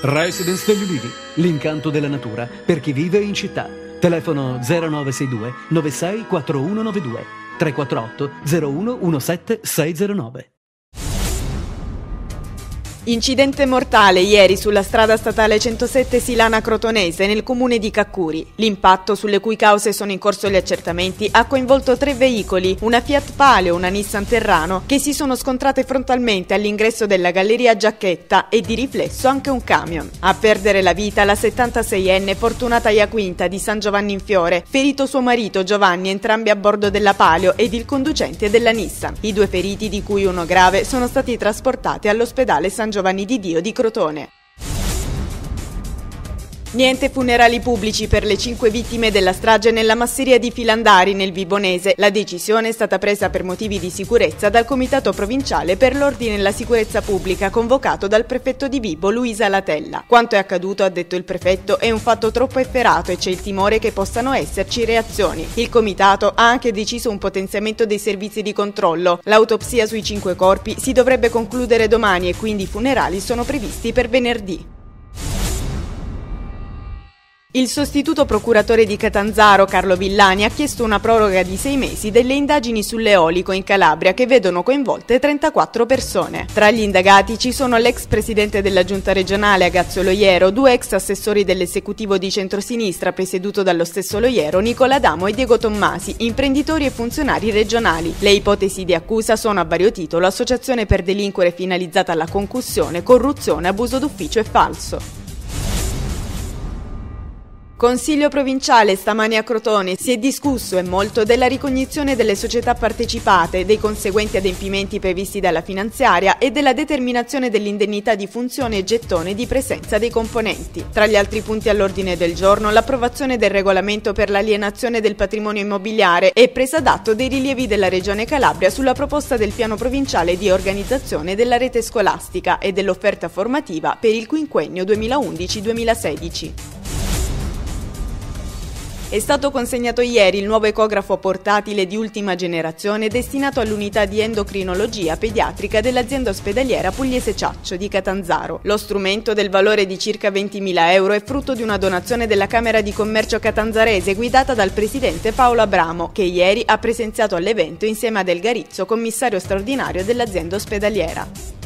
Residence degli Ulivi, l'incanto della natura per chi vive in città. Telefono 0962 96 4192 348 01 17 609. Incidente mortale ieri sulla strada statale 107 Silana-Crotonese nel comune di Caccuri. L'impatto, sulle cui cause sono in corso gli accertamenti, ha coinvolto 3 veicoli, una Fiat Palio, una Nissan Terrano, che si sono scontrate frontalmente all'ingresso della galleria Giacchetta e di riflesso anche un camion. A perdere la vita la 76enne Fortunata Iaquinta di San Giovanni in Fiore, ferito suo marito Giovanni, entrambi a bordo della Palio, ed il conducente della Nissan. I 2 feriti, di cui uno grave, sono stati trasportati all'ospedale San Giovanni di Dio di Crotone. Niente funerali pubblici per le 5 vittime della strage nella masseria di Filandari nel Vibonese. La decisione è stata presa per motivi di sicurezza dal Comitato Provinciale per l'Ordine e la Sicurezza Pubblica convocato dal prefetto di Vibo Luisa Latella. Quanto è accaduto, ha detto il prefetto, è un fatto troppo efferato e c'è il timore che possano esserci reazioni. Il Comitato ha anche deciso un potenziamento dei servizi di controllo. L'autopsia sui 5 corpi si dovrebbe concludere domani e quindi i funerali sono previsti per venerdì. Il sostituto procuratore di Catanzaro, Carlo Villani, ha chiesto una proroga di 6 mesi delle indagini sull'eolico in Calabria che vedono coinvolte 34 persone. Tra gli indagati ci sono l'ex presidente della giunta regionale Agazio Loiero, 2 ex assessori dell'esecutivo di centrosinistra presieduto dallo stesso Loiero, Nicola Damo e Diego Tommasi, imprenditori e funzionari regionali. Le ipotesi di accusa sono a vario titolo: associazione per delinquere finalizzata alla concussione, corruzione, abuso d'ufficio e falso. Consiglio provinciale stamani a Crotone. Si è discusso e molto della ricognizione delle società partecipate, dei conseguenti adempimenti previsti dalla finanziaria e della determinazione dell'indennità di funzione e gettone di presenza dei componenti. Tra gli altri punti all'ordine del giorno l'approvazione del regolamento per l'alienazione del patrimonio immobiliare e presa d'atto dei rilievi della Regione Calabria sulla proposta del piano provinciale di organizzazione della rete scolastica e dell'offerta formativa per il quinquennio 2011-2016. È stato consegnato ieri il nuovo ecografo portatile di ultima generazione destinato all'unità di endocrinologia pediatrica dell'azienda ospedaliera Pugliese Ciaccio di Catanzaro. Lo strumento, del valore di circa 20.000 euro, è frutto di una donazione della Camera di Commercio catanzarese guidata dal presidente Paolo Abramo, che ieri ha presenziato all'evento insieme a Del Garizzo, commissario straordinario dell'azienda ospedaliera.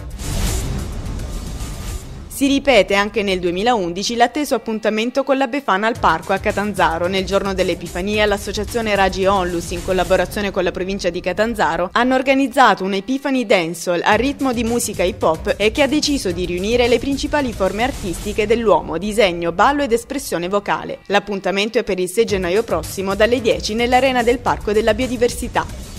Si ripete anche nel 2011 l'atteso appuntamento con la Befana al Parco a Catanzaro. Nel giorno dell'Epifania l'associazione Ragi Onlus, in collaborazione con la provincia di Catanzaro, hanno organizzato un Epifani Dancehall a ritmo di musica hip hop e che ha deciso di riunire le principali forme artistiche dell'uomo: disegno, ballo ed espressione vocale. L'appuntamento è per il 6 gennaio prossimo dalle 10 nell'arena del Parco della Biodiversità.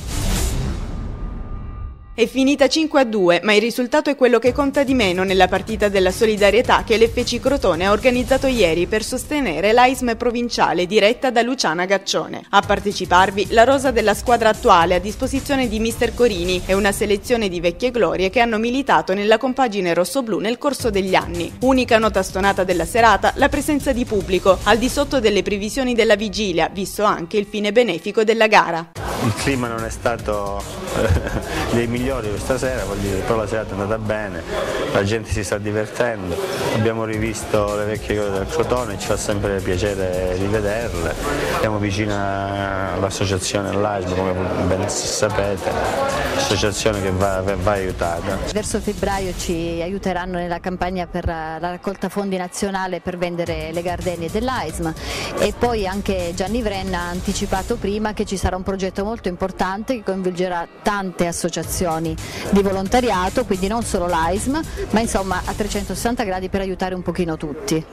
È finita 5-2, ma il risultato è quello che conta di meno nella partita della solidarietà che l'FC Crotone ha organizzato ieri per sostenere l'AISM provinciale diretta da Luciana Gaccione. A parteciparvi la rosa della squadra attuale a disposizione di mister Corini e una selezione di vecchie glorie che hanno militato nella compagine rossoblù nel corso degli anni. Unica nota stonata della serata, la presenza di pubblico, al di sotto delle previsioni della vigilia, visto anche il fine benefico della gara. Il clima non è stato dei migliori questa sera, però la serata è andata bene, la gente si sta divertendo, abbiamo rivisto le vecchie cose del Crotone, ci fa sempre piacere rivederle, siamo vicini all'associazione all'AISM, come ben sapete, associazione che va aiutata. Verso febbraio ci aiuteranno nella campagna per la raccolta fondi nazionale per vendere le gardenie dell'AISM, e poi anche Gianni Vrenna ha anticipato prima che ci sarà un progetto molto importante che coinvolgerà tante associazioni di volontariato, quindi non solo l'AISM, ma insomma a 360 gradi per aiutare un pochino tutti.